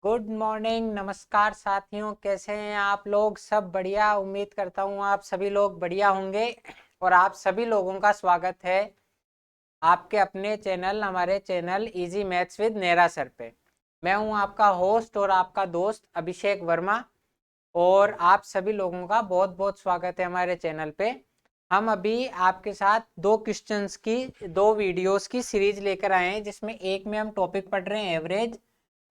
Good morning, नमस्कार साथियों। कैसे हैं आप लोग? सब बढ़िया। उम्मीद करता हूँ आप सभी लोग बढ़िया होंगे। और आप सभी लोगों का स्वागत है आपके अपने चैनल, हमारे channel easy maths with Nera sir पे। मैं हूँ आपका होस्ट और आपका दोस्त अभिषेक वर्मा। और आप सभी लोगों का बहुत बहुत स्वागत है हमारे चैनल पे। हम अभी आपके साथ दो क्वेश्चंस की, दो वीडियोस की सीरीज लेकर आए हैं, जिसमें एक में हम टॉपिक पढ़ रहे हैं एवरेज,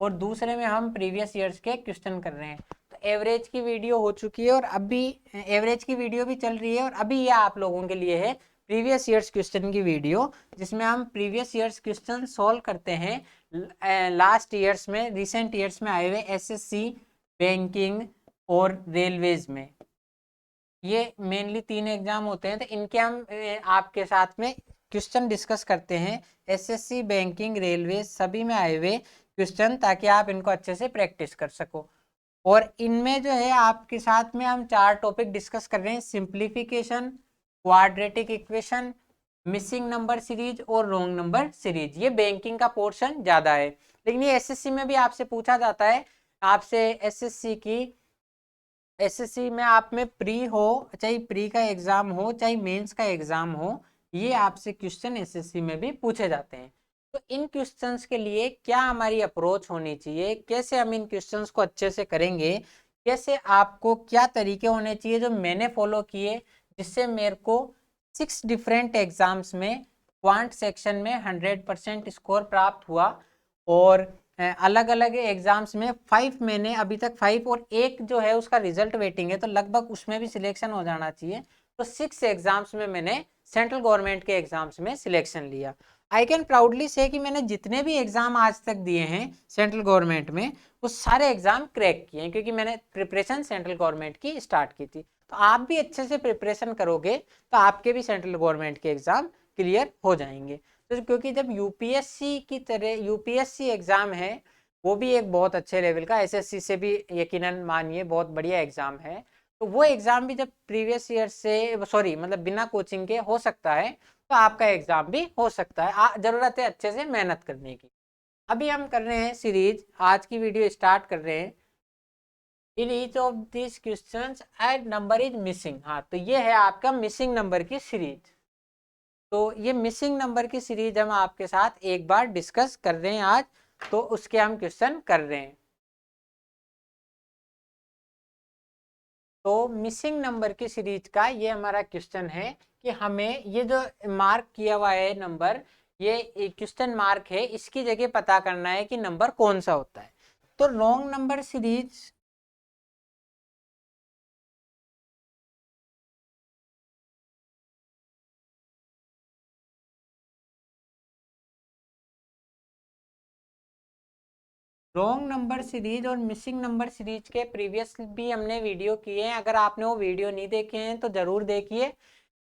और दूसरे में हम प्रीवियस ईयर्स के क्वेश्चन कर रहे हैं। तो एवरेज की वीडियो हो चुकी है और अभी एवरेज की वीडियो भी चल रही है, और अभी यह आप लोगों के लिए है प्रीवियस ईयर्स क्वेश्चन की वीडियो, जिसमें हम प्रीवियस ईयर्स क्वेश्चन सॉल्व करते हैं लास्ट ईयर्स में, रिसेंट ईयर्स में आए हुए एसएससी, बैंकिंग और रेलवेज में। ये मेनली तीन एग्जाम होते हैं, तो इनके हम आपके साथ में क्वेश्चन डिस्कस करते हैं। एसएससी, बैंकिंग, रेलवे सभी में आए हुए क्वेश्चन, ताकि आप इनको अच्छे से प्रैक्टिस कर सको। और इनमें जो है आपके साथ में हम चार टॉपिक डिस्कस कर रहे हैं: simplification, quadratic equation, missing number series और रॉन्ग नंबर सीरीज। ये बैंकिंग का पोर्शन ज्यादा है, लेकिन ये एसएससी में भी आपसे पूछा जाता है। आपसे एसएससी में आप में प्री हो, चाहे प्री का एग्जाम हो, चाहे मेंस का एग्जाम हो, ये आपसे क्वेश्चन एसएससी में भी पूछे जाते हैं। तो इन क्वेश्चंस के लिए क्या हमारी अप्रोच होनी चाहिए, कैसे हम इन क्वेश्चंस को अच्छे से करेंगे, कैसे आपको क्या तरीके होने चाहिए जो मैंने फॉलो किए, जिससे मेरे को 6 डिफरेंट एग्जाम्स में क्वांट सेक्शन में 100% स्कोर प्राप्त हुआ। और अलग अलग एग्जाम्स में 5, मैंने अभी तक 5, और एक जो है उसका रिजल्ट वेटिंग है, तो लगभग उसमें भी सिलेक्शन हो जाना चाहिए। तो 6 एग्जाम्स में मैंने सेंट्रल गवर्नमेंट के एग्जाम्स में सिलेक्शन लिया। आई कैन प्राउडली से कि मैंने जितने भी एग्जाम आज तक दिए हैं सेंट्रल गवर्नमेंट में, वो सारे एग्जाम क्रैक किए हैं, क्योंकि मैंने प्रिपरेशन सेंट्रल गवर्नमेंट की स्टार्ट की थी। तो आप भी अच्छे से प्रिपरेशन करोगे तो आपके भी सेंट्रल गवर्नमेंट के एग्जाम क्लियर हो जाएंगे। तो क्योंकि जब यूपीएससी की तरह यूपीएससी एग्जाम है, वो भी एक बहुत अच्छे लेवल का, एसएससी से भी यकीनन मानिए बहुत बढ़िया एग्जाम है। तो वो एग्जाम भी जब प्रीवियस ईयर से, सॉरी मतलब बिना कोचिंग के हो सकता है, तो आपका एग्जाम भी हो सकता है। जरूरत है अच्छे से मेहनत करने की। अभी हम कर रहे हैं सीरीज, आज की वीडियो स्टार्ट कर रहे हैं। In each of this questions add number is missing. हाँ, तो ये है आपका मिसिंग नंबर की सीरीज। तो ये मिसिंग नंबर की सीरीज हम आपके साथ एक बार डिस्कस कर रहे हैं आज। तो उसके हम क्वेश्चन कर रहे हैं। तो मिसिंग नंबर की सीरीज का ये हमारा क्वेश्चन है कि हमें ये जो मार्क किया हुआ है नंबर, ये क्वेश्चन मार्क है, इसकी जगह पता करना है कि नंबर कौन सा होता है। तो wrong number series, wrong number series और मिसिंग नंबर सीरीज के प्रीवियस भी हमने वीडियो किए हैं। अगर आपने वो वीडियो नहीं देखे हैं तो जरूर देखिए।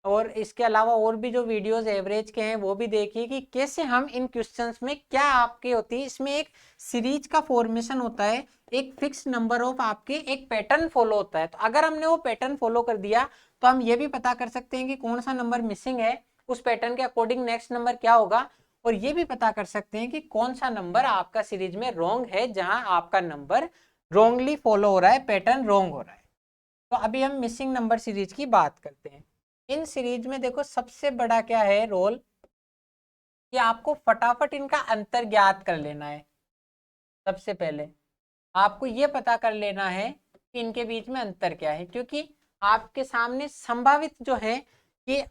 और इसके अलावा और भी जो वीडियोस एवरेज के हैं वो भी देखिए, कि कैसे हम इन क्वेश्चंस में क्या आपके होती है। इसमें एक सीरीज का फॉर्मेशन होता है, एक फिक्स नंबर ऑफ आपके एक पैटर्न फॉलो होता है। तो अगर हमने वो पैटर्न फॉलो कर दिया, तो हम ये भी पता कर सकते हैं कि कौन सा नंबर मिसिंग है, उस पैटर्न के अकॉर्डिंग नेक्स्ट नंबर क्या होगा। और ये भी पता कर सकते हैं कि कौन सा नंबर आपका सीरीज में रॉन्ग है, जहां आपका नंबर रॉन्गली फॉलो हो रहा है, पैटर्न रॉन्ग हो रहा है। तो अभी हम मिसिंग नंबर सीरीज की बात करते हैं। इन सीरीज में देखो सबसे बड़ा क्या है रोल, कि आपको फटाफट इनका अंतर ज्ञात कर लेना है। सबसे पहले आपको ये पता कर लेना है कि इनके बीच में अंतर क्या है, क्योंकि आपके सामने संभावित जो है, कि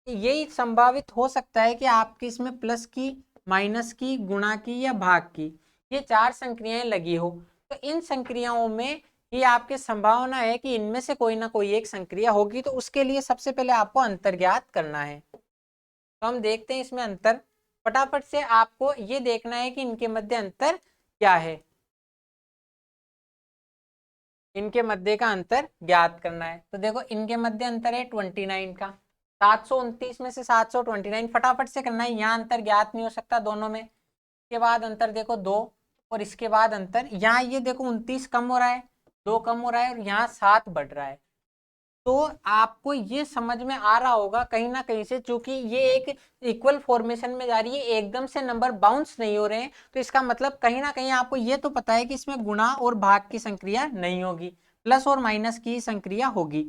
यही संभावित हो सकता है कि आपके इसमें प्लस की, माइनस की, गुणा की या भाग की, ये 4 संक्रियाएं लगी हो। तो इन संक्रियाओं में ये आपके संभावना है कि इनमें से कोई ना कोई एक संक्रिया होगी। तो उसके लिए सबसे पहले आपको अंतर ज्ञात करना है। तो हम देखते हैं इसमें अंतर। फटाफट से आपको ये देखना है कि इनके मध्य अंतर क्या है, इनके मध्य का अंतर ज्ञात करना है। तो देखो इनके मध्य अंतर है 29 का। 729 में से 729 फटाफट से करना है, यहाँ अंतर ज्ञात नहीं हो सकता दोनों में। इसके बाद अंतर देखो 2, और इसके बाद अंतर यहाँ ये देखो 29 कम हो रहा है, 2 कम हो रहा है, और यहाँ 7 बढ़ रहा है। तो आपको ये समझ में आ रहा होगा कहीं ना कहीं से, चूंकि ये एक इक्वल फॉर्मेशन में जा रही है, एकदम से नंबर बाउंस नहीं हो रहे हैं, तो इसका मतलब कहीं ना कहीं आपको ये तो पता है कि इसमें गुणा और भाग की संक्रिया नहीं होगी, प्लस और माइनस की संक्रिया होगी।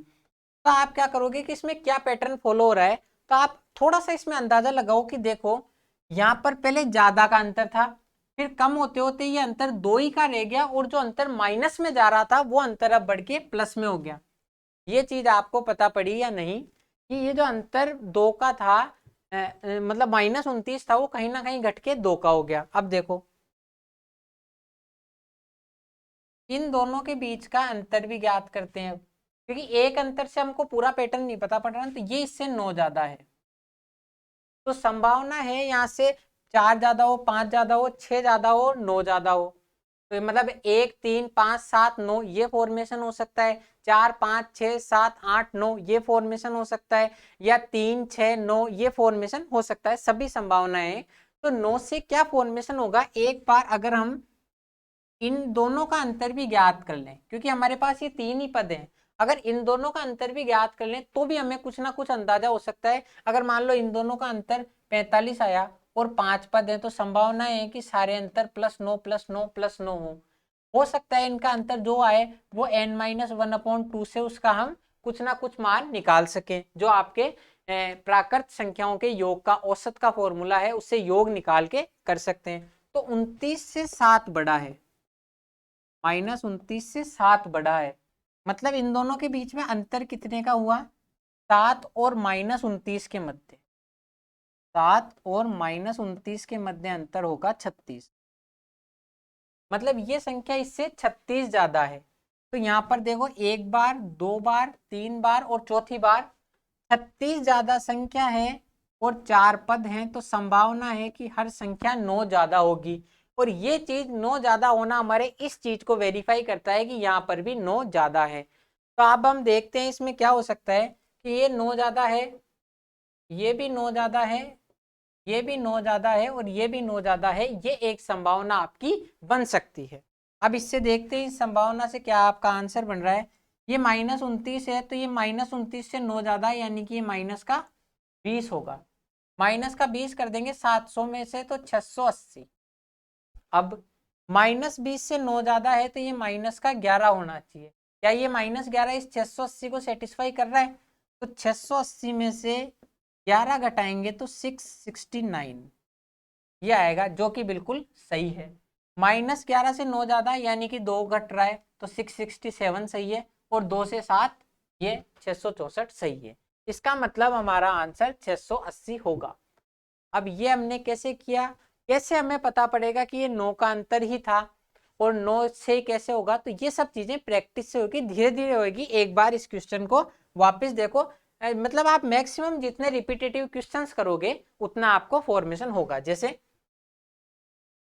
तो आप क्या करोगे कि इसमें क्या पैटर्न फॉलो हो रहा है, तो आप थोड़ा सा इसमें अंदाजा लगाओ कि देखो यहाँ पर पहले ज्यादा का अंतर था, फिर कम होते होते ये अंतर 2 ही का रह गया, और जो अंतर माइनस में जा रहा था वो अंतर अब बढ़ के प्लस में हो गया। ये चीज आपको पता पड़ी या नहीं कि ये जो अंतर 2 का था, मतलब -29 था, वो कहीं ना कहीं घट के 2 का हो गया। अब देखो इन दोनों के बीच का अंतर भी ज्ञात करते हैं, क्योंकि एक अंतर से हमको पूरा पैटर्न नहीं पता पड़ रहा, तो ये इससे 9 ज्यादा है, तो संभावना है यहाँ से 4 ज्यादा हो, 5 ज्यादा हो, 6 ज्यादा हो, 9 ज्यादा हो। तो मतलब 1 3 5 7 9 ये फॉर्मेशन हो सकता है, 4 5 6 7 8 9 ये फॉर्मेशन हो सकता है, या 3 6 9 ये फॉर्मेशन हो सकता है, सभी संभावनाएं हैं। तो 9 से क्या फॉर्मेशन होगा, एक बार अगर हम इन दोनों का अंतर भी ज्ञात कर लें, क्योंकि हमारे पास ये 3 ही पद हैं, अगर इन दोनों का अंतर भी ज्ञात कर लें तो भी हमें कुछ ना कुछ अंदाजा हो सकता है। अगर मान लो इन दोनों का अंतर 45 आया और 5 पद है, तो संभावना है कि सारे अंतर +9 +9 +9 हो सकता है इनका अंतर जो आए वो n-1/2 से उसका हम कुछ ना कुछ मान निकाल सकें, जो आपके प्राकृत संख्याओं के योग का औसत का फॉर्मूला है, उससे योग निकाल के कर सकते हैं। तो 29 से 7 बड़ा है, -29 से 7 बड़ा है, मतलब इन दोनों के बीच में अंतर कितने का हुआ, 7 और -29 के मध्य, 7 और -29 के मध्य अंतर होगा 36, मतलब ये संख्या इससे 36 ज्यादा है। तो यहाँ पर देखो एक बार, 2 बार, 3 बार और चौथी बार 36 ज्यादा संख्या है और 4 पद हैं, तो संभावना है कि हर संख्या 9 ज्यादा होगी, और ये चीज 9 ज्यादा होना हमारे इस चीज को वेरीफाई करता है कि यहाँ पर भी 9 ज्यादा है। तो अब हम देखते हैं इसमें क्या हो सकता है कि ये 9 ज्यादा है, ये भी 9 ज्यादा है, ये भी 9 ज्यादा है, और ये भी 9 ज्यादा है, ये एक संभावना आपकी बन सकती है। अब इससे देखते हैं इस संभावना से क्या आपका आंसर बन रहा है। ये -29 है, तो ये -29 से 9 ज्यादा है, यानी कि ये माइनस का 20 होगा, माइनस का 20 कर देंगे 700 में से तो 680। अब -20 से 9 ज्यादा है, तो ये माइनस का 11 होना चाहिए। क्या ये -11 इस 680 को सेटिस्फाई कर रहा है, तो 680 में से 11 घटाएंगे तो 669 ये आएगा, जो कि बिल्कुल सही है। -11 से 9 ज्यादा है, यानी कि 2 घट रहा है, तो 667 सही है, और 2 से 7 ये 664 सही है। इसका मतलब हमारा आंसर 680 होगा। अब ये हमने कैसे किया, कैसे हमें पता पड़ेगा कि ये 9 का अंतर ही था और 9 से कैसे होगा, तो ये सब चीजें प्रैक्टिस से होगी, धीरे धीरे होगी। एक बार इस क्वेश्चन को वापस देखो, मतलब आप मैक्सिमम जितने रिपीटेटिव क्वेश्चंस करोगे उतना आपको फॉर्मेशन होगा। जैसे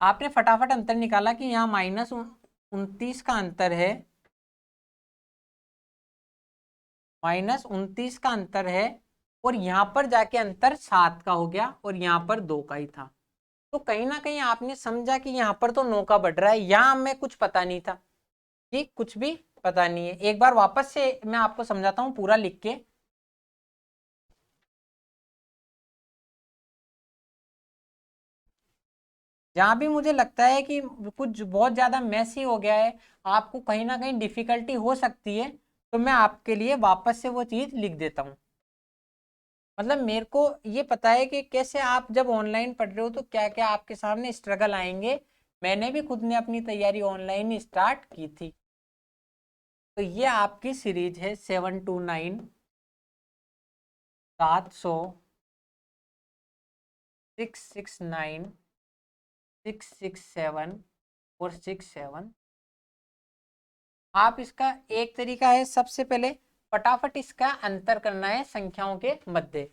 आपने फटाफट अंतर निकाला कि यहाँ -29 का अंतर है, -29 का अंतर है, और यहाँ पर जाके अंतर 7 का हो गया, और यहाँ पर 2 का ही था। तो कहीं ना कहीं आपने समझा कि यहाँ पर तो 9 का बढ़ रहा है, यहाँ हमें कुछ पता नहीं था, कि कुछ भी पता नहीं है। एक बार वापस से मैं आपको समझाता हूँ पूरा लिख के। जहाँ भी मुझे लगता है कि कुछ बहुत ज्यादा मैसी हो गया है, आपको कहीं ना कहीं डिफिकल्टी हो सकती है, तो मैं आपके लिए वापस से वो चीज लिख देता हूँ। मतलब मेरे को ये पता है कि कैसे आप जब ऑनलाइन पढ़ रहे हो तो क्या क्या आपके सामने स्ट्रगल आएंगे। मैंने भी खुद ने अपनी तैयारी ऑनलाइन ही स्टार्ट की थी। तो ये आपकी सीरीज है 729, 700, 669, 667 और 67। आप इसका एक तरीका है, सबसे पहले फटाफट इसका अंतर करना है संख्याओं के मध्य।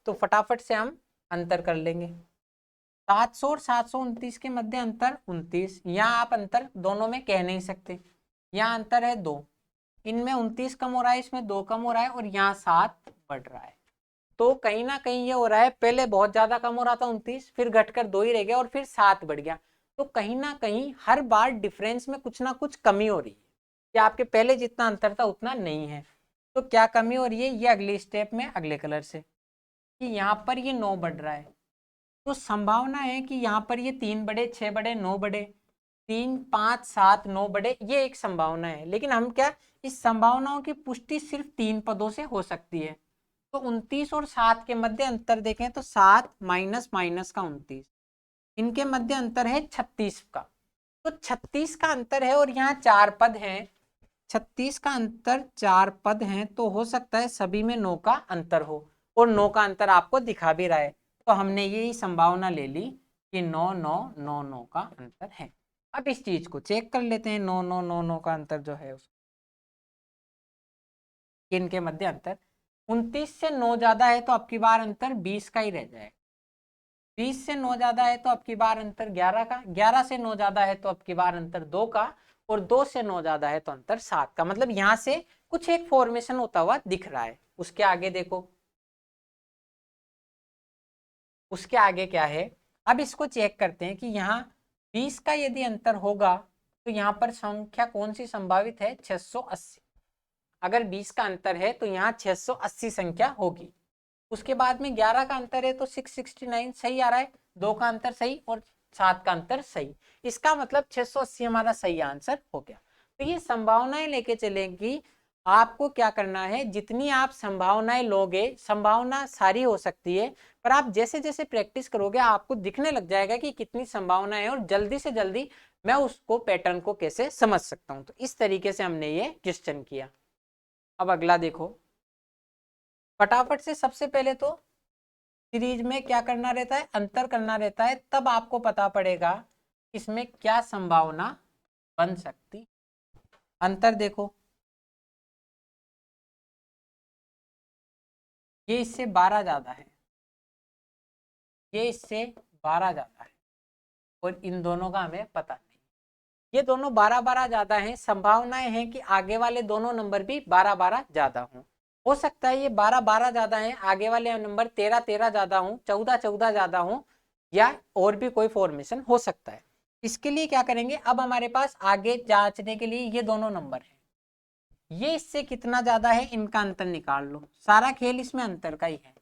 तो फटाफट से हम अंतर कर लेंगे। 700 और 729 के मध्य अंतर 29, यहाँ आप अंतर दोनों में कह नहीं सकते, यहाँ अंतर है 2, इनमें 29 कम हो रहा है, इसमें 2 कम हो रहा है, और यहाँ 7 बढ़ रहा है। तो कहीं ना कहीं ये हो रहा है, पहले बहुत ज्यादा कम हो रहा था 29, फिर घटकर 2 ही रह गया, और फिर 7 बढ़ गया। तो कहीं ना कहीं हर बार डिफरेंस में कुछ ना कुछ कमी हो रही है, कि आपके पहले जितना अंतर था उतना नहीं है। तो क्या कमी हो रही है, ये अगली स्टेप में अगले कलर से, कि यहाँ पर ये 9 बढ़ रहा है। तो संभावना है कि यहाँ पर ये 3 बढ़े, 6 बढ़े, 9 बढ़े, 3, 5, 7, 9 बढ़े, ये एक संभावना है। लेकिन हम क्या, इस संभावनाओं की पुष्टि सिर्फ 3 पदों से हो सकती है। तो 29 और 7 के मध्य अंतर देखें तो 7 माइनस माइनस का 29, इनके मध्य अंतर है 36 का। तो 36 का अंतर है और यहाँ 4 पद हैं, 36 का अंतर 4 पद हैं, तो हो सकता है सभी में 9 का अंतर हो, और 9 का अंतर आपको दिखा भी रहा है। तो हमने यही संभावना ले ली कि 9 9 9 9 का अंतर है। अब इस चीज को चेक कर लेते हैं, 9 9 9 9 का अंतर जो है उस इनके मध्य अंतर 29 से 9 ज्यादा है तो अब की बार अंतर 20 का ही रह जाएगा। 20 से 9 ज्यादा है तो अब की बार अंतर 11 का, 11 से 9 ज्यादा है तो अब की बार अंतर 2 का, और 2 से 9 ज्यादा है तो अंतर 7 का। मतलब यहां से कुछ एक फॉर्मेशन होता हुआ दिख रहा है। उसके आगे देखो, उसके आगे क्या है, अब इसको चेक करते हैं कि यहाँ 20 का यदि अंतर होगा तो यहाँ पर संख्या कौन सी संभावित है, 680। अगर 20 का अंतर है तो यहाँ 680 संख्या होगी। उसके बाद में 11 का अंतर है तो 669 सही आ रहा है, 2 का अंतर सही और 7 का अंतर सही। इसका मतलब 680 हमारा सही आंसर हो गया। तो ये संभावनाएं लेके चलेंगी। आपको क्या करना है, जितनी आप संभावनाएं लोगे, संभावना सारी हो सकती है, पर आप जैसे जैसे प्रैक्टिस करोगे आपको दिखने लग जाएगा कि कितनी संभावनाएं है, और जल्दी से जल्दी मैं उसको पैटर्न को कैसे समझ सकता हूं। तो इस तरीके से हमने ये क्वेश्चन किया। अब अगला देखो, फटाफट से सबसे पहले तो सीरीज में क्या करना रहता है, अंतर करना रहता है, तब आपको पता पड़ेगा इसमें क्या संभावना बन सकती। अंतर देखो, ये इससे 12 ज्यादा है, ये इससे 12 ज्यादा है, और इन दोनों का हमें पता नहीं। ये दोनों 12 12 ज्यादा हैं, संभावनाएं हैं कि आगे वाले दोनों नंबर भी 12 12 ज्यादा हों। हो सकता है ये 12 12 ज्यादा हैं, आगे वाले नंबर 13 13 ज्यादा हों, 14 14 ज्यादा हों, या और भी कोई फॉर्मेशन हो सकता है। इसके लिए क्या करेंगे, अब हमारे पास आगे जांचने के लिए ये दोनों नंबर हैं, ये इससे कितना ज्यादा है इनका अंतर निकाल लो। सारा खेल इसमें अंतर का ही है।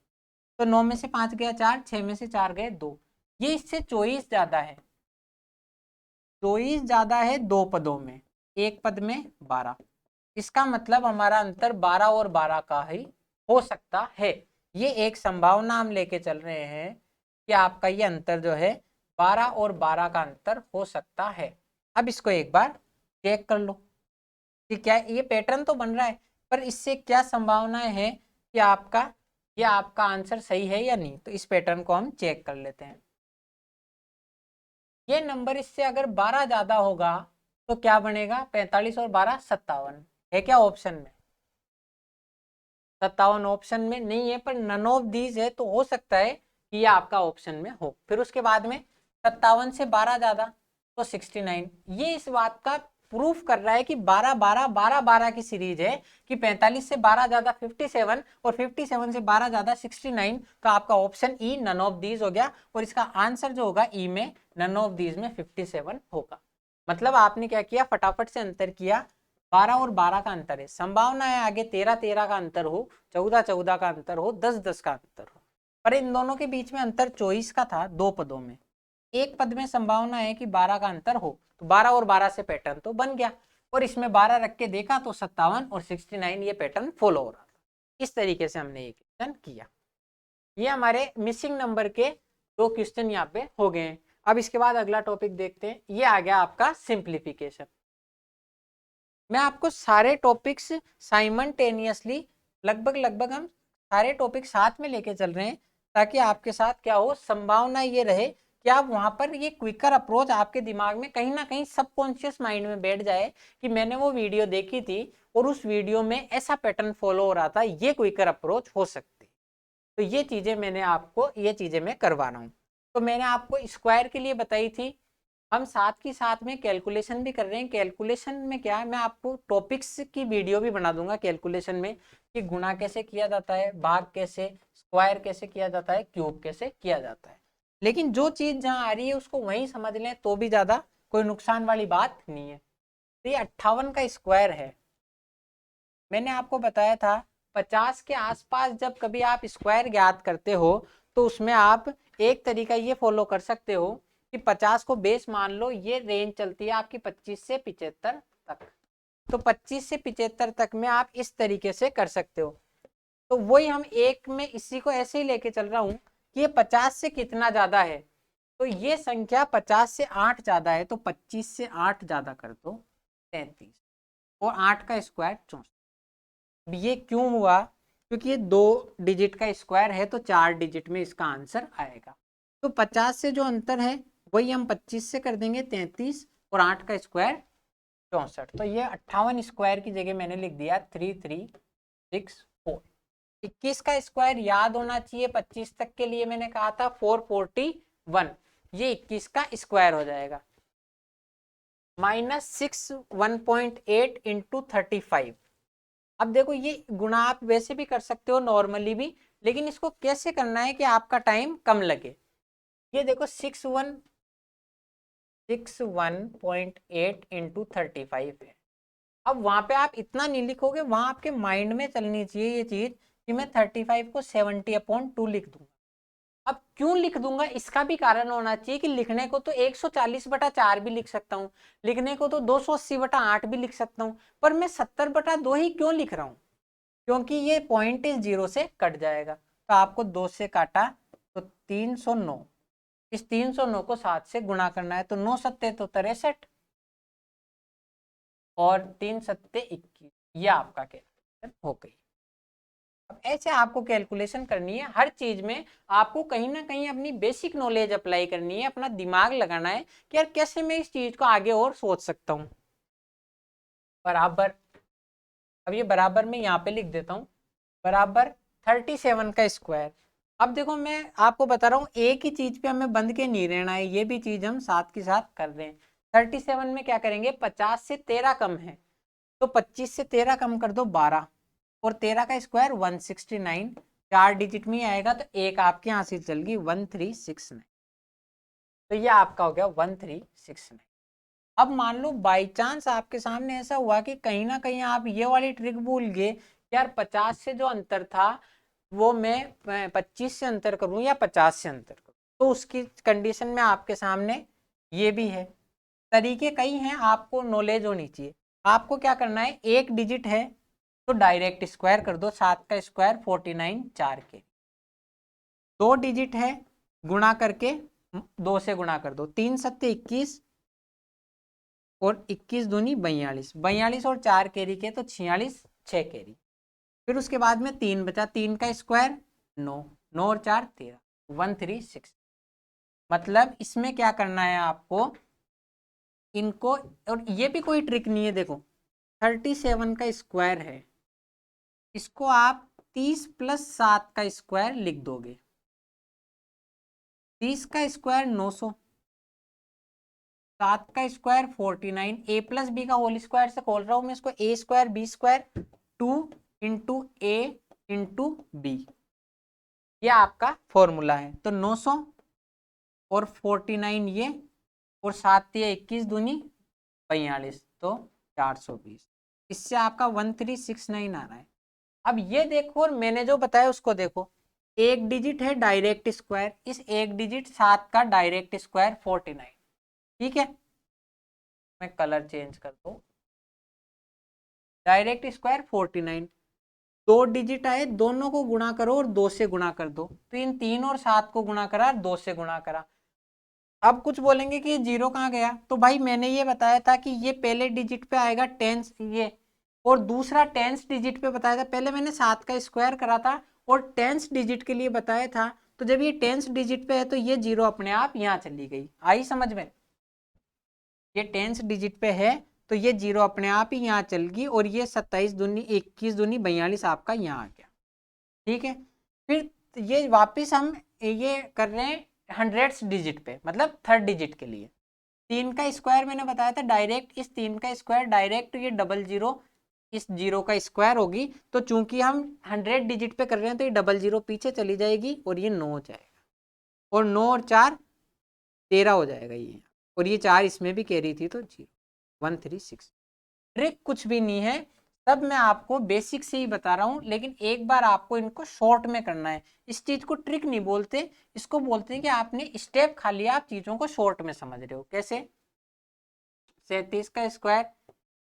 तो 9 में से 5 गया 4, 6 में से 4 गए 2, ये इससे 24 ज्यादा है, 24 ज्यादा है 2 पदों में, एक पद में 12। इसका मतलब हमारा अंतर 12 और 12 का ही हो सकता है। ये एक संभावना हम लेके चल रहे हैं कि आपका ये अंतर जो है 12 और 12 का अंतर हो सकता है। अब इसको एक बार चेक कर लो कि क्या ये पैटर्न तो बन रहा है, पर इससे क्या संभावनाएं है कि आपका आंसर सही है या नहीं। तो इस पैटर्न को हम चेक कर लेते हैं। ये नंबर इससे अगर 12 ज्यादा होगा तो क्या बनेगा, 45 और 12 57 है क्या ऑप्शन में, 57 ऑप्शन में नहीं है, पर नन ऑफ दीज है, तो हो सकता है कि ये आपका ऑप्शन में हो। फिर उसके बाद में 57 से 12 ज्यादा तो 69, ये इस बात का प्रूफ कर रहा है कि 12 12 12 12 की सीरीज है, कि 45 से 12 ज्यादा 57 और 57 से 12 ज्यादा 69। तो आपका option E none of these हो गया, और इसका आंसर जो होगा ई में नन ऑफ दीज में 57 होगा। मतलब आपने क्या किया, फटाफट से अंतर किया, 12 और 12 का अंतर है, संभावना है आगे 13 13 का अंतर हो, 14 14 का अंतर हो, 10 10 का अंतर हो, पर इन दोनों के बीच में अंतर 24 का था 2 पदों में। एक पद में संभावना है कि 12 का अंतर हो, तो 12 और 12 से पैटर्न तो बन गया, और इसमें 12 रख के देखा तो 57 और 69 ये पैटर्न फॉलो हो रहा था। इस तरीके से हमने ये क्वेश्चन किया। ये हमारे मिसिंग नंबर के 2 क्वेश्चन यहाँ पे हो गए हैं। अब इसके बाद अगला टॉपिक देखते हैं, ये आ गया आपका सिंप्लीफिकेशन। मैं आपको सारे टॉपिक्स साइमल्टेनियसली लगभग हम सारे टॉपिक साथ में लेके चल रहे हैं, ताकि आपके साथ क्या हो, संभावना ये रहे कि आप वहां पर ये क्विकर अप्रोच आपके दिमाग में कहीं ना कहीं सबकॉन्शियस माइंड में बैठ जाए कि मैंने वो वीडियो देखी थी और उस वीडियो में ऐसा पैटर्न फॉलो हो रहा था, ये क्विकर अप्रोच हो सकती। तो ये चीजें ये चीजें मैं करवा रहा हूँ। तो मैंने आपको स्क्वायर के लिए बताई थी, हम साथ की साथ में कैलकुलेशन भी कर रहे हैं। कैलकुलेशन में क्या है, मैं आपको टॉपिक्स की वीडियो भी बना दूंगा कैलकुलेशन में, कि गुणा कैसे किया जाता है, भाग कैसे, स्क्वायर कैसे किया जाता है, क्यूब कैसे किया जाता है। लेकिन जो चीज जहां आ रही है उसको वहीं समझ लें तो भी ज्यादा कोई नुकसान वाली बात नहीं है। तो ये 58 का स्क्वायर है, मैंने आपको बताया था 50 के आसपास जब कभी आप स्क्वायर ज्ञात करते हो तो उसमें आप एक तरीका ये फॉलो कर सकते हो कि 50 को बेस मान लो, ये रेंज चलती है आपकी 25 से 75 तक, तो 25 से 75 तक में आप इस तरीके से कर सकते हो। तो वही हम एक में इसी को ऐसे ही लेके चल रहा हूं कि ये 50 से कितना ज्यादा है, तो ये संख्या 50 से 8 ज्यादा है, तो 25 से 8 ज्यादा कर दो 33, और 8 का स्क्वायर 64। ये क्यों हुआ? क्योंकि ये 2 डिजिट का स्क्वायर है, तो 4 डिजिट में इसका आंसर आएगा। तो 50 से जो अंतर है वही हम 25 से कर देंगे 33, और 8 का स्क्वायर 64। तो ये 58 स्क्वायर की जगह मैंने लिख दिया 3364। 21 का स्क्वायर याद होना चाहिए, 25 तक के लिए मैंने कहा था 441, ये 21 का स्क्वायर हो जाएगा। -6 1.8 इंटू 35। अब देखो ये गुणा आप वैसे भी कर सकते हो नॉर्मली भी, लेकिन इसको कैसे करना है कि आपका टाइम कम लगे। ये देखो 6.8 इंटू 35 है। अब वहां पे आप इतना नहीं लिखोगे, वहां आपके माइंड में चलनी चाहिए ये चीज कि मैं 35 को 70/2 लिख दूंगा। अब क्यों लिख दूंगा इसका भी कारण होना चाहिए कि लिखने को तो 140/4 भी लिख सकता हूँ, लिखने को तो 280/8 भी लिख सकता हूँ, पर मैं 70/2 ही क्यों लिख रहा हूँ? क्योंकि ये पॉइंट इस 0 से कट जाएगा। तो आपको 2 से काटा तो 309, इस 309 को 7 से गुणा करना है, तो 9 सत्ते तो 63 और 3 सत्ते 21, ये आपका कैलकुलेशन हो गई। अब ऐसे आपको कैलकुलेशन करनी है हर चीज में, आपको कहीं ना कहीं अपनी बेसिक नॉलेज अप्लाई करनी है, अपना दिमाग लगाना है कि यार कैसे मैं इस चीज को आगे और सोच सकता हूँ। बराबर, अब ये बराबर में यहाँ पे लिख देता हूँ, बराबर 37 का स्क्वायर। अब देखो मैं आपको बता रहा हूँ एक ही चीज पे हमें बंद के नहीं रहना है, ये भी चीज हम साथ के साथ कर रहे हैं। 37 में क्या करेंगे, 50 से 13 कम है, तो 25 से 13 कम कर दो 12, और 13 का स्क्वायर 169, 4 डिजिट में ही आएगा, तो एक आपके यहाँ से चल गई 1369। तो ये आपका हो गया 1369। अब मान लो बाई चांस आपके सामने ऐसा हुआ कि कहीं ना कहीं आप ये वाली ट्रिक भूल गए, यार 50 से जो अंतर था वो मैं 25 से अंतर करूं या 50 से अंतर करूं, तो उसकी कंडीशन में आपके सामने ये भी है। तरीके कई हैं, आपको नॉलेज होनी चाहिए। आपको क्या करना है, एक डिजिट है तो डायरेक्ट स्क्वायर कर दो, 7 का स्क्वायर 49, 4 के। 2 डिजिट है, गुणा करके 2 से गुणा कर दो, 3 सत्ते 21, और 21 दूनी 42, 42 और 4 कैरी के तो 46, 6 कैरी। फिर उसके बाद में 3 बचा, 3 का स्क्वायर 9, 9 और 4 13, 136। मतलब इसमें क्या करना है आपको, इनको, और ये भी कोई ट्रिक नहीं है, देखो 37 का स्क्वायर है, इसको आप 30 + 7 का स्क्वायर लिख दोगे, 30 का स्क्वायर 900, 7 का स्क्वायर 49, a + b का होल स्क्वायर से खोल रहा हूं मैं इसको, a square b square 2 into a into B, ये आपका फॉर्मूला है। तो 900 और 49 ये, और 7 या 21 दूनी 42, तो 420, इससे आपका 1369 आ रहा है। अब ये देखो, और मैंने जो बताया उसको देखो, एक डिजिट है डायरेक्ट स्क्वायर, इस एक डिजिट 7 का डायरेक्ट स्क्वायर 49, ठीक है, मैं कलर चेंज कर दूं, डायरेक्ट स्क्वायर 49, 2 डिजिट आए, दोनों को गुणा करो और 2 से गुणा कर दो, तो इन 3 और 7 को गुणा करा, 2 से गुणा करा। अब कुछ बोलेंगे कि ये 0 कहाँ गया, तो भाई मैंने ये बताया था कि ये पहले डिजिट पे आएगा टेंस, ये, और दूसरा टेंस डिजिट पे बताया था, पहले मैंने 7 का स्क्वायर करा था और टेंस डिजिट के लिए बताया था, तो जब ये टेंस डिजिट पे है तो ये 0 अपने आप यहाँ चली गई, आई समझ में, ये टेंस डिजिट पे है तो ये 0 अपने आप ही यहाँ चल गई, और ये 27 दूनी 21 दूनी 42 आपका यहाँ आ गया, ठीक है। फिर ये वापस हम ये कर रहे हैं हंड्रेड्स डिजिट पे, मतलब थर्ड डिजिट के लिए। 3 का स्क्वायर मैंने बताया था डायरेक्ट, इस 3 का स्क्वायर डायरेक्ट, ये डबल जीरो इस 0 का स्क्वायर होगी, तो चूंकि हम 100 डिजिट पे कर रहे हैं तो ये डबल जीरो पीछे चली जाएगी और ये 9 हो जाएगा, और 9 और 4 13 हो जाएगा ये, और ये 4 इसमें भी कैरी थी तो 0 136। ट्रिक कुछ भी नहीं है, सब मैं आपको बेसिक से ही बता रहा हूँ, लेकिन एक बार आपको इनको शॉर्ट में करना है। इस चीज को ट्रिक नहीं बोलते, इसको बोलते हैं कि आपने स्टेप खा लिया, आप चीजों को शॉर्ट में समझ रहे हो। कैसे? 37 का स्क्वायर,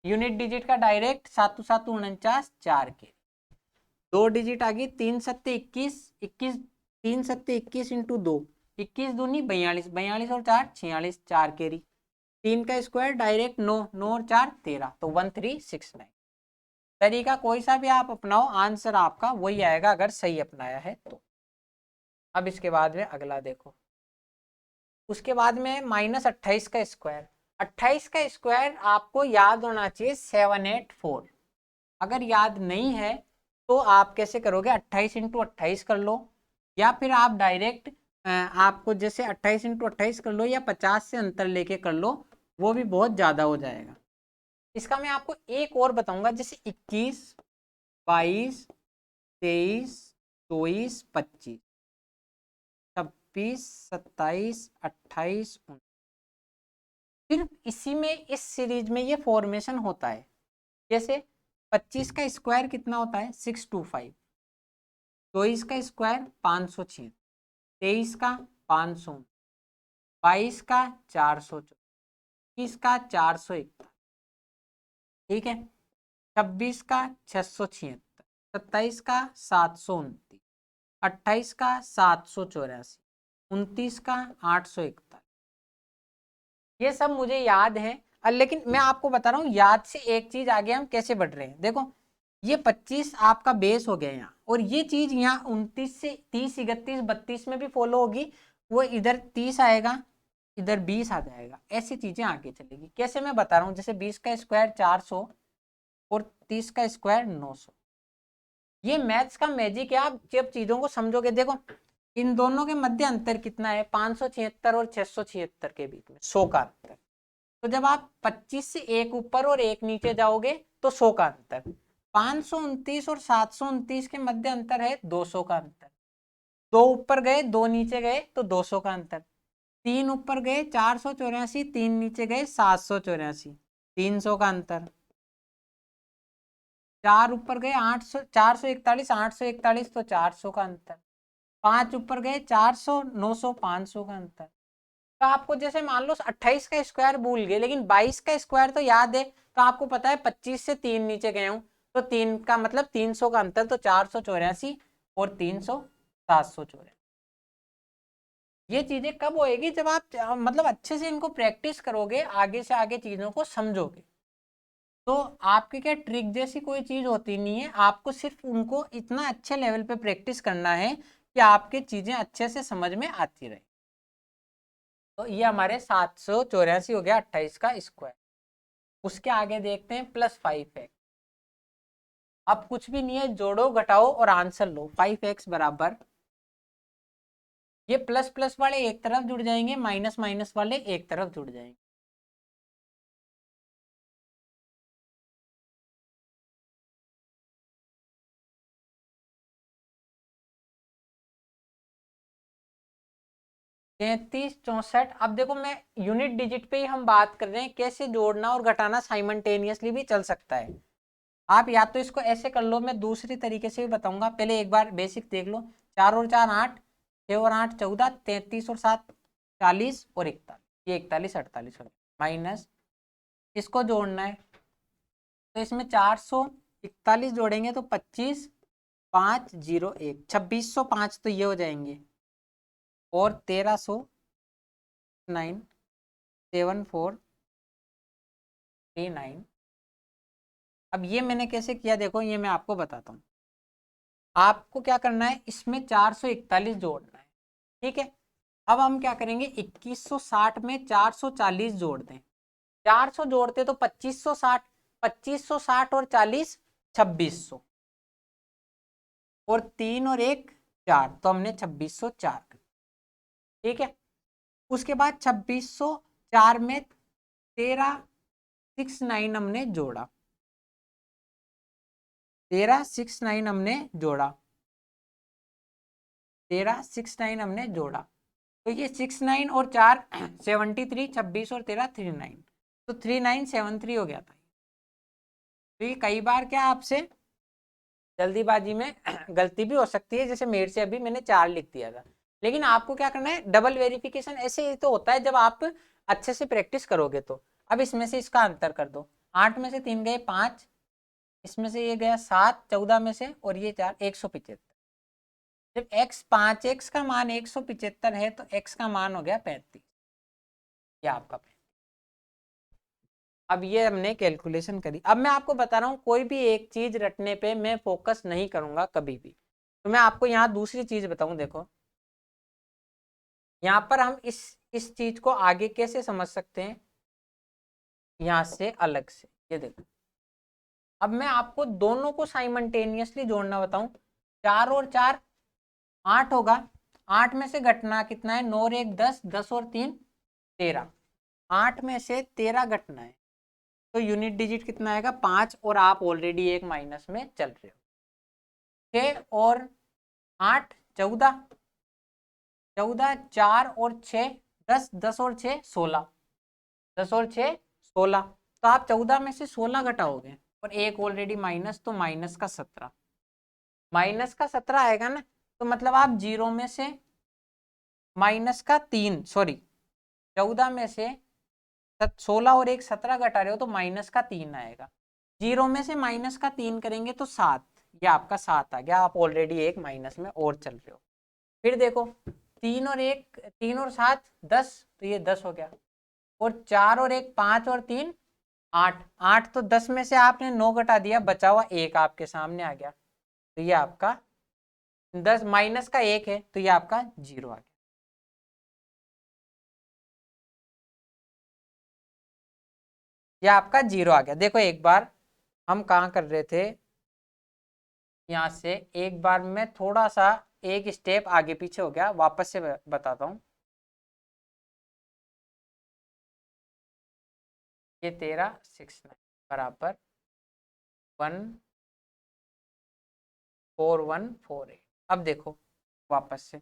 यूनिट डिजिट का डायरेक्ट, 7 7 49, 4 के 2 डिजिट आ गई, 3 7 21, 21 3 7 21 इंटू 2, 21 दूनी 42, 42 और 4 46, 4 केरी, 3 का स्क्वायर डायरेक्ट 9, 9 और 4 13, तो 1369। तरीका कोई सा भी आप अपनाओ, आंसर आपका वही आएगा अगर सही अपनाया है तो। अब इसके बाद में अगला देखो, उसके बाद में -28 का स्क्वायर। 28 का स्क्वायर आपको याद होना चाहिए 784। अगर याद नहीं है तो आप कैसे करोगे, 28 इंटू 28 कर लो, या फिर आप डायरेक्ट आपको जैसे 28 इंटू 28 कर लो, या 50 से अंतर लेके कर लो, वो भी बहुत ज्यादा हो जाएगा। इसका मैं आपको एक और बताऊंगा, जैसे 21, 22, 23, 24, 25, 26, 27, 28, 29, सिर्फ इसी में, इस सीरीज में ये फॉर्मेशन होता है। जैसे 25 का स्क्वायर कितना होता है, 625, 24 का स्क्वायर 506, 23 का 500, 22 का 400, 21 का 461, ठीक है, 26 का 676, 27 का 729, 28 का 784, 29 का 841। ये सब मुझे याद है, लेकिन मैं आपको बता रहा हूँ याद से एक चीज आगे हम कैसे बढ़ रहे हैं। देखो ये 25 आपका बेस हो गया यहाँ, और ये चीज यहाँ 29 से 30, 31, 32 में भी फॉलो होगी। वो इधर 30 आएगा, इधर 20 आ जाएगा, ऐसी चीजें आगे चलेगी। कैसे मैं बता रहा हूँ, जैसे 20 का स्क्वायर 400 और 30 का स्क्वायर 900। ये मैथ्स का मैजिक है, आप जब चीजों को समझोगे। देखो इन दोनों के मध्य अंतर कितना है, 576 और 676 के बीच में 100 का अंतर। तो जब आप 25 से एक ऊपर और एक नीचे जाओगे तो 100 का अंतर। 529 और 729 के मध्य अंतर है 200 का अंतर। दो ऊपर गए दो नीचे गए तो 200 का अंतर। तीन ऊपर गए 484, तीन नीचे गए 784, 300 का अंतर। चार ऊपर गए 800, 441, 841 तो 400 का अंतर। पांच ऊपर गए 400, 900, 500 का अंतर। तो आपको जैसे मान लो 28 का स्क्वायर भूल गए, लेकिन 22 का स्क्वायर तो याद है, तो आपको पता है 25 से तीन नीचे गए हूं तो तीन का मतलब 300 का अंतर, तो 484 और 300, 784। ये चीजें कब होएगी, जब आप मतलब अच्छे से इनको प्रैक्टिस करोगे, आगे से आगे चीजों को समझोगे। तो आपके क्या ट्रिक जैसी कोई चीज होती नहीं है, आपको सिर्फ उनको इतना अच्छे लेवल पे प्रैक्टिस करना है कि आपके चीजें अच्छे से समझ में आती रहे। तो ये हमारे 784 हो गया 28 का स्क्वायर। उसके आगे देखते हैं +5x। अब कुछ भी नहीं है, जोड़ो घटाओ और आंसर लो। 5x बराबर, ये प्लस प्लस वाले एक तरफ जुड़ जाएंगे, माइनस माइनस वाले एक तरफ जुड़ जाएंगे। तैतीस 64। अब देखो मैं यूनिट डिजिट पे ही हम बात कर रहे हैं, कैसे जोड़ना और घटाना साइमल्टेनियसली भी चल सकता है। आप या तो इसको ऐसे कर लो, मैं दूसरी तरीके से भी बताऊंगा, पहले एक बार बेसिक देख लो। 4 और 4 8, 6 और 8 14, 33 और 7 40 और 41, ये 41 48 हो गया। माइनस, इसको जोड़ना है तो इसमें 441 जोड़ेंगे तो 25 501, 2605 तो ये हो जाएंगे, और 1309 7439। अब ये मैंने कैसे किया देखो, ये मैं आपको बताता हूँ। आपको क्या करना है, इसमें 441 जोड़ना है, ठीक है। अब हम क्या करेंगे, 2160 में 440 जोड़ दें। 400 जोड़ते तो 2560, 2560 और 40 2600, और 3 और 1 4, तो हमने 2604 कर, ठीक है। उसके बाद 2604 में 1369 हमने जोड़ा, 1369 हमने जोड़ा, 1369 हमने जोड़ा। तो ये 69 और 4 73, 26 और 13 39, तो 3973 हो गया था। क्योंकि कई बार क्या आपसे जल्दीबाजी में गलती भी हो सकती है, जैसे मेरे से अभी मैंने 4 लिख दिया था, लेकिन आपको क्या करना है, डबल वेरिफिकेशन ऐसे ही तो होता है जब आप अच्छे से प्रैक्टिस करोगे तो। अब इसमें से इसका अंतर कर दो, 8 में से 3 गए 5, इसमें से ये गया 7, 14 में से, और ये 4, 175। जब x 5x का मान 175 है तो x का मान हो गया 35, ये आपका 35। अब ये हमने कैलकुलेशन करी। अब मैं आपको बता रहा हूँ, कोई भी एक चीज रटने पे मैं फोकस नहीं करूंगा कभी भी। तो मैं आपको यहाँ दूसरी चीज बताऊं, देखो यहाँ पर हम इस चीज को आगे कैसे समझ सकते हैं, यहाँ से अलग से। ये देखो, अब मैं आपको दोनों को साइमल्टेनियसली जोड़ना बताऊं। 4 और 4 8 होगा, 8 में से घटना कितना है, 9 और 1 10, 10 और 3 13, 8 में से 13 घटना है, तो यूनिट डिजिट कितना आएगा 5, और आप ऑलरेडी एक माइनस में चल रहे हो। 6 और 8 14, 14 4 और 6 10, 10 और 6 16, 10 और 6 16, तो आप 14 में से 16 घटाओगे, और एक ऑलरेडी माइनस, तो माइनस का 17, माइनस का 17 आएगा ना, तो मतलब आप जीरो में से माइनस का 3, सॉरी 14 में से 16 और एक 17 घटा रहे हो तो माइनस का 3 आएगा। जीरो में से माइनस का 3 करेंगे तो 7, ये आपका 7 आ गया, आप ऑलरेडी एक माइनस में और चल रहे हो। फिर देखो 3 और 1, 3 और 7 10, तो ये 10 हो गया, और 4 और 1 5 और 3 8, 8 तो 10 में से आपने 9 घटा दिया, बचा हुआ 1 आपके सामने आ गया, तो ये आपका 10 माइनस का 1 है, तो ये आपका 0 आ गया। ये आपका 0 आ गया। देखो एक बार हम कहाँ कर रहे थे, यहाँ से एक बार मैं थोड़ा सा एक स्टेप आगे पीछे हो गया, वापस से बताता हूँ। ये 13 6 9 बराबर 1 4 1 4 8। अब देखो वापस से,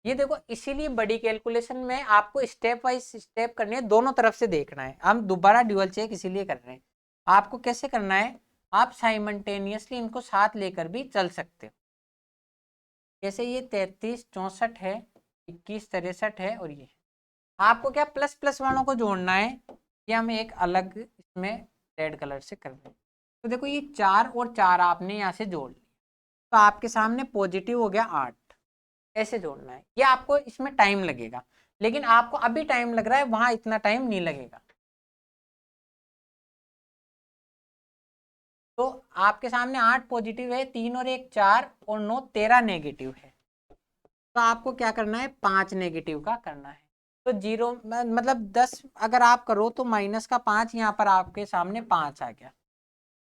ये देखो, इसीलिए बड़ी कैलकुलेशन में आपको स्टेप वाइज स्टेप करनी है, दोनों तरफ से देखना है। हम दोबारा ड्यूअल चेक इसीलिए कर रहे हैं। आपको कैसे करना है, आप साइमल्टेनियसली इनको साथ लेकर भी चल सकते हो। जैसे ये 33 64 है, 21 63 है, और ये आपको क्या प्लस प्लस वालों को जोड़ना है, ये हम एक अलग इसमें रेड कलर से कर रहे हैं। तो देखो ये 4 और 4 आपने यहाँ से जोड़ लिया, तो आपके सामने पॉजिटिव हो गया 8, ऐसे जोड़ना है। ये आपको इसमें टाइम लगेगा, लेकिन आपको अभी टाइम लग रहा है, वहां इतना टाइम नहीं लगेगा। तो आपके सामने 8 पॉजिटिव है, 3 और 1 4, और 9 13 नेगेटिव है, तो आपको क्या करना है, 5 नेगेटिव का करना है। तो जीरो मतलब 10 अगर आप करो तो माइनस का 5, यहाँ पर आपके सामने 5 आ गया,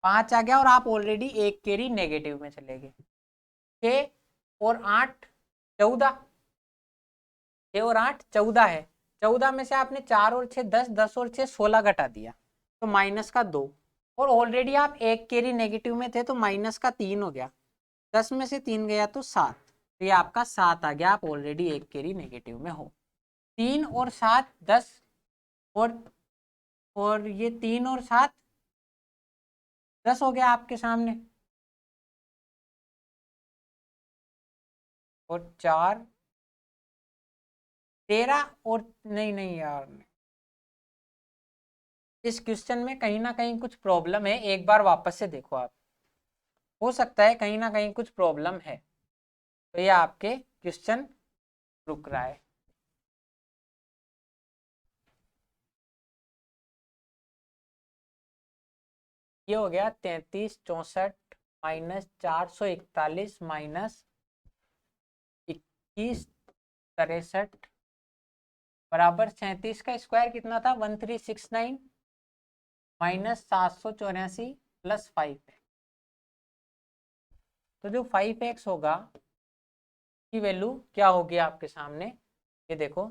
5 आ गया, और आप ऑलरेडी एक कैरी नेगेटिव में चले गए। 6 और 8 14, 6 और 8 14 है, 14 में से आपने 4 और 6 10, 10 और 6 16 घटा दिया, तो माइनस का 2, और ऑलरेडी आप एक कैरी नेगेटिव में थे, तो माइनस का 3 हो गया, 10 में से 3 गया तो 7, तो ये आपका 7 आ गया, आप ऑलरेडी एक कैरी नेगेटिव में हो। 3 और 7 10, और ये 3 और 7 10 हो गया आपके सामने, और 4 13, और नहीं नहीं यार, इस क्वेश्चन में कहीं ना कहीं कुछ प्रॉब्लम है, एक बार वापस से देखो आप, हो सकता है कहीं ना कहीं कुछ प्रॉब्लम है, तो ये आपके क्वेश्चन रुक रहा है। ये हो गया 33 64 माइनस 441 माइनस 21 63 बराबर 37 का स्क्वायर कितना था 1369 माइनस 784 प्लस 5, तो जो 5x होगा की वैल्यू क्या होगी आपके सामने, ये देखो।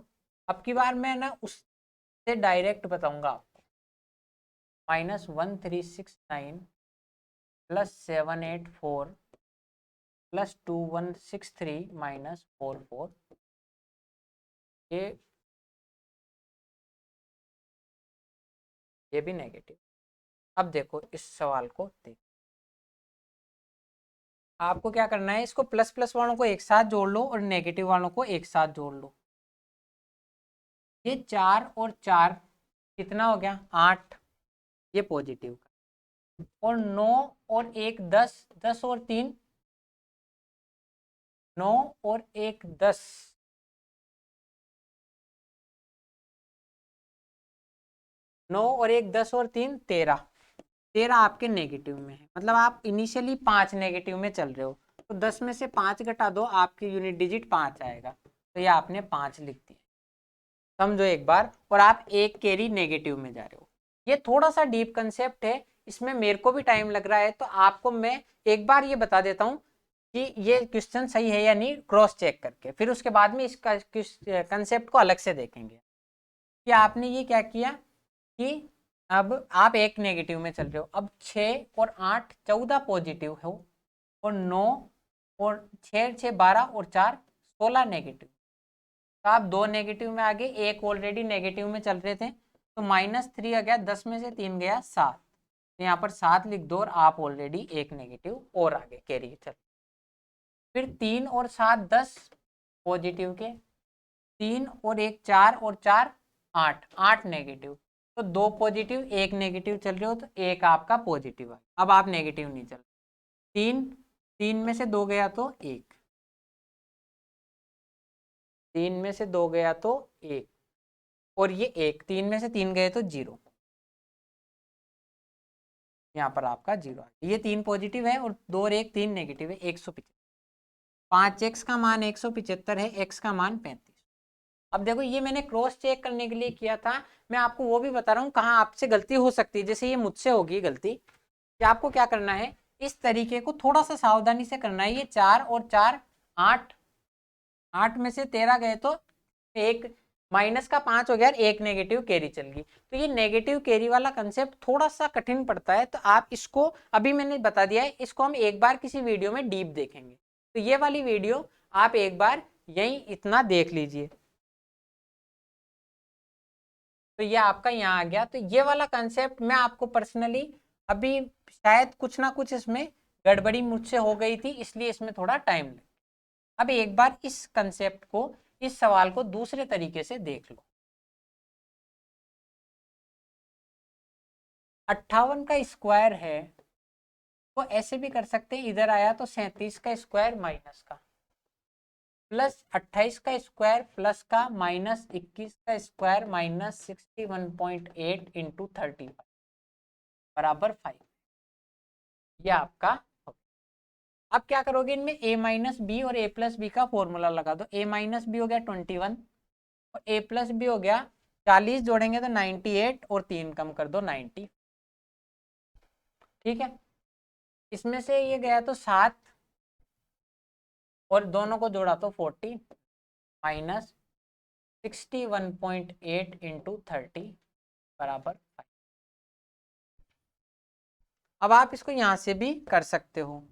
अब की बार मैं ना उससे डायरेक्ट बताऊंगा आपको, -1369 प्लस 784 प्लस 2163 माइनस 44, ये ये भी नेगेटिव। अब देखो इस सवाल को देख, आपको क्या करना है, इसको प्लस प्लस वालों को एक साथ जोड़ लो और नेगेटिव वालों को एक साथ जोड़ लो। ये 4 और 4 कितना हो गया 8, ये पॉजिटिव का, और 9 और 1 10, 10 और 3 9 और 1 10, 9 और 1 10 और 3 13, 13 आपके नेगेटिव में है, मतलब आप इनिशियली 5 नेगेटिव में चल रहे हो, तो 10 में से 5 घटा दो, आपकी यूनिट डिजिट 5 आएगा, तो ये आपने 5 लिख दिया, समझो एक बार, और आप एक कैरी नेगेटिव में जा रहे हो। ये थोड़ा सा डीप कंसेप्ट है, इसमें मेरे को भी टाइम लग रहा है, तो आपको मैं एक बार ये बता देता हूँ कि ये क्वेश्चन सही है या नहीं, क्रॉस चेक करके, फिर उसके बाद में इसका कंसेप्ट को अलग से देखेंगे। कि आपने ये क्या किया कि अब आप एक नेगेटिव में चल रहे हो, अब 6 और 8 14 पॉजिटिव हो, और 9 और 6 6 12 और 4 16 नेगेटिव, तो आप 2 नेगेटिव में आ गए, एक ऑलरेडी नेगेटिव में चल रहे थे, तो -3 आ गया, 10 में से 3 गया 7, तो यहाँ पर 7 लिख दो, और आप ऑलरेडी एक नेगेटिव और आगे कैरी चल। फिर 3 और 7 10 पॉजिटिव के, 3 और 1 4 और 4 8, 8 नेगेटिव, तो 2 पॉजिटिव 1 नेगेटिव चल रहे हो, तो एक आपका पॉजिटिव है, अब आप नेगेटिव नहीं चल, 3 3 में से 2 गया तो 1, 3 में से 2 गया तो 1, और ये 1 3 में से 3 गए तो 0, यहाँ पर आपका 0 ये 3 पॉजिटिव है, और 2 और 1 3 नेगेटिव है, 175, 5x का मान 175 है, x का मान 35। अब देखो ये मैंने क्रॉस चेक करने के लिए किया था, मैं आपको वो भी बता रहा हूँ कहाँ आपसे गलती हो सकती है, जैसे ये मुझसे होगी गलती, कि आपको क्या करना है, इस तरीके को थोड़ा सा सावधानी से करना है। ये 4 और 4 8, 8 में से 13 गए तो एक -5 हो गया, एक नेगेटिव कैरी चल गई, तो ये नेगेटिव कैरी वाला कंसेप्ट थोड़ा सा कठिन पड़ता है, तो आप इसको अभी मैंने बता दिया है, इसको हम एक बार किसी वीडियो में डीप देखेंगे, तो ये वाली वीडियो आप एक बार यही इतना देख लीजिए, तो ये आपका यहाँ आ गया। तो ये वाला कंसेप्ट मैं आपको पर्सनली अभी शायद कुछ ना कुछ इसमें गड़बड़ी मुझसे हो गई थी, इसलिए इसमें थोड़ा टाइम लगा। अब एक बार इस कंसेप्ट को, इस सवाल को दूसरे तरीके से देख लो। 58 का स्क्वायर है, तो ऐसे भी कर सकते हैं, इधर आया तो 37 का स्क्वायर माइनस का, प्लस 28 का स्क्वायर प्लस का, -21 का स्क्वायर -61.8 इंटू 35 बराबर 5, ये आपका। अब क्या करोगे, इनमें a माइनस बी और a प्लस बी का फॉर्मूला लगा दो। a माइनस बी हो गया 21, और a प्लस बी हो गया 40, जोड़ेंगे तो 98, और 3 कम कर दो 90, ठीक है। इसमें से ये गया तो 7, और दोनों को जोड़ा तो 40, -61.8 इंटू 30 बराबर 5। अब आप इसको यहां से भी कर सकते हो,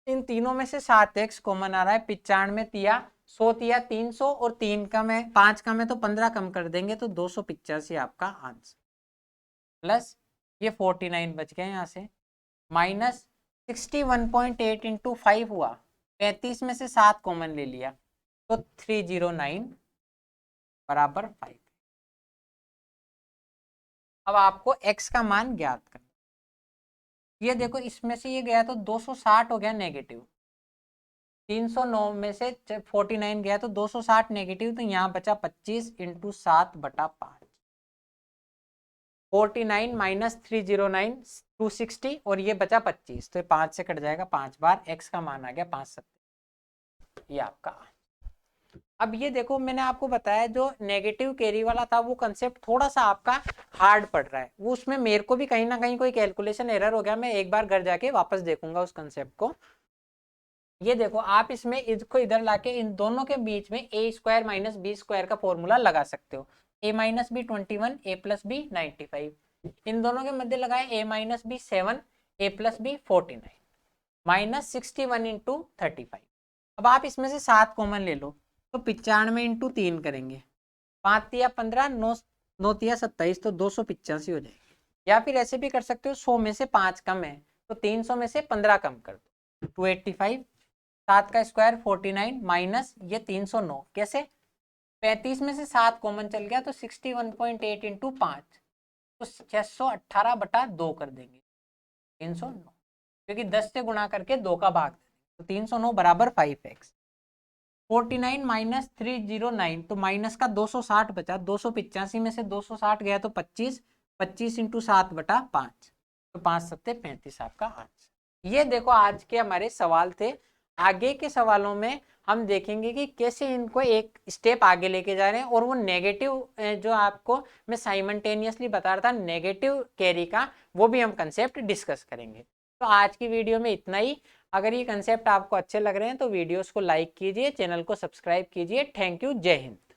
इन तीनों में से 7x कॉमन आ रहा है, 95 तिया 100 तिया 300, और 3 का मैं 5 का मैं तो 15 कम कर देंगे तो 285 आपका आंसर, प्लस ये 49 बच गए यहाँ से, -61.8 इंटू 5 हुआ, 35 में से 7 कॉमन ले लिया तो 309 बराबर 5। अब आपको x का मान ज्ञात करना, ये देखो इसमें से ये गया तो 260 हो गया नेगेटिव, 309 में से 49 गया तो 260 नेगेटिव, तो यहाँ बचा 25 इंटू 7/5, 49 माइनस 309 260, और ये बचा 25, तो 5 से कट जाएगा 5 बार, x का मान आ गया 570, ये आपका। अब ये देखो मैंने आपको बताया जो नेगेटिव कैरी वाला था वो कंसेप्ट थोड़ा सा आपका हार्ड पड़ रहा है, वो उसमें मेरे को भी कहीं ना कहीं कोई कैलकुलेशन एरर हो गया, मैं एक बार घर जाके वापस देखूंगा उस कंसेप्ट को। ये देखो आप इसमें इसको इधर लाके इन दोनों के बीच में a square minus B square का फॉर्मूला लगा सकते हो, a minus B 21, a plus B 95, इन दोनों के मध्य लगाए a minus B 7, a plus B 49, -61 into 35। अब आप इसमें से 7 कॉमन ले लो, तो 95 इंटू 3 करेंगे, 5 तिया 15, 9 9 तिया 27, तो 285 हो जाएगी, या फिर ऐसे भी कर सकते हो 100 में से 5 कम है तो 300 में से 15 कम कर दो, 285, 7 का स्क्वायर 49 माइनस ये 309, कैसे 35 में से 7 कॉमन चल गया तो 61.8 इंटू 5 तो 618/2 कर देंगे 309, क्योंकि 10 से गुणा करके 2 का भाग तो 309 बराबर 5x। 49 माइनस 309 तो माइनस का 260 बचा, 285 में से 260 गया तो 25, 25 इंटू 7/5 तो 5 सत्ते 35 आपका आंसर। ये देखो आज के हमारे सवाल थे। आगे के सवालों में हम देखेंगे कि कैसे इनको एक स्टेप आगे लेके जा रहे हैं, और वो नेगेटिव जो आपको मैं साइमल्टेनियसली बता रहा था नेगेटिव कैरी का, वो भी हम कंसेप्ट डिस्कस करेंगे। तो आज की वीडियो में इतना ही। अगर ये कंसेप्ट आपको अच्छे लग रहे हैं तो वीडियोस को लाइक कीजिए, चैनल को सब्सक्राइब कीजिए। थैंक यू, जय हिंद।